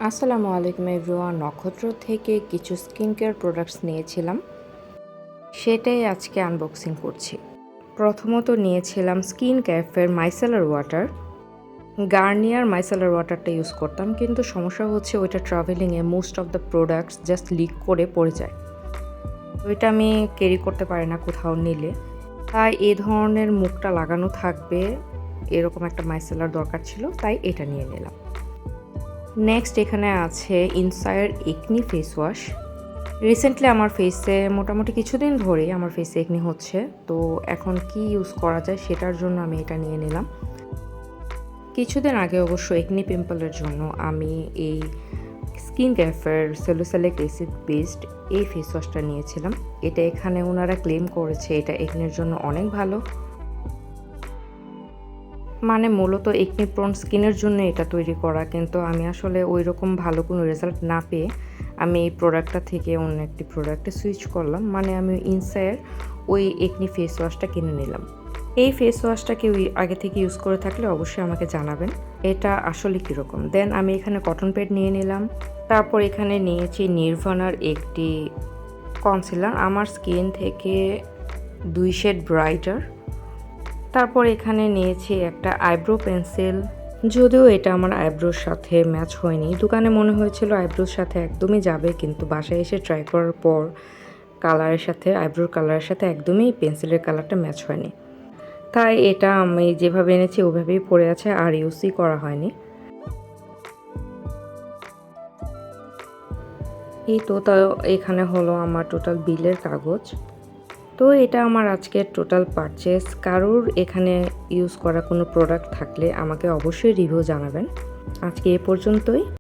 আসসালামু আলাইকুম এভরিওয়ান। নক্ষত্র থেকে কিছু স্কিন কেয়ার প্রোডাক্টস নিয়েছিলাম, সেটাই আজকে আনবক্সিং করছি। প্রথমত নিয়েছিলাম স্কিন ক্যাফের মাইসেলার ওয়াটার। গার্নিয়ার মাইসেলার ওয়াটারটা ইউজ করতাম, কিন্তু সমস্যা হচ্ছে ওইটা ট্রাভেলিংয়ে most of the products just leak করে পড়ে যায়। ওইটা আমি ক্যারি করতে পারি না কোথাও নিলে, তাই এই ধরনের মুখটা লাগানো থাকবে এরকম একটা মাইসেলার দরকার ছিল, তাই এটা নিয়ে নিলাম। নেক্সট এখানে আছে ইনসায়ার একনি ফেস ওয়াশ। রিসেন্টলি আমার ফেসে মোটামুটি কিছুদিন ধরেই আমার ফেসে একনি হচ্ছে, তো এখন কি ইউজ করা যায় সেটার জন্য আমি এটা নিয়ে নিলাম। কিছুদিন আগে অবশ্য একনি পিম্পলের জন্য আমি এই স্কিন ক্যাফের স্যালিসাইলিক অ্যাসিড বেসড এই ফেস ওয়াশটা নিয়েছিলাম। এটা এখানে ওনারা ক্লেম করেছে এটা একনির জন্য অনেক ভালো, মানে মূলত একনি প্রোন স্কিনের জন্য এটা তৈরি করা, কিন্তু আমি আসলে ওই রকম ভালো কোনো রেজাল্ট না পেয়ে আমি এই প্রোডাক্টটা থেকে অন্য একটি প্রোডাক্টে সুইচ করলাম। মানে আমি ইনসায়ার ওই একনি ফেস ওয়াশটা কিনে নিলাম। এই ফেস ওয়াশটা কেউ আগে থেকে ইউজ করে থাকলে অবশ্যই আমাকে জানাবেন এটা আসলে কীরকম। দেন আমি এখানে কটন প্যাড নিয়ে নিলাম। তারপর এখানে নিয়েছি নির্ভানার একটি কনসিলার, আমার স্কিন থেকে 2 শেড ব্রাইটার। তারপর এখানে নিয়েছি একটা আইব্রো পেন্সিল, যদিও এটা আমার আইব্রোর সাথে ম্যাচ হয়নি। দোকানে মনে হয়েছিল আইব্রোর সাথে একদমই যাবে, কিন্তু বাসায় এসে ট্রাই করার পর কালারের সাথে আইব্রোর কালারের সাথে একদমই পেন্সিলের কালারটা ম্যাচ হয়নি, তাই এটা আমি যেভাবে এনেছি ওভাবেই পড়ে আছে, আর ইউজই করা হয়নি। এই তো এখানে হলো আমার টোটাল বিলের কাগজ। তো এটা আমার আজকের টোটাল পারচেস। কারোর এখানে ইউজ করা কোনো প্রোডাক্ট থাকলে আমাকে অবশ্যই রিভিউ জানাবেন। আজকে এ পর্যন্তই।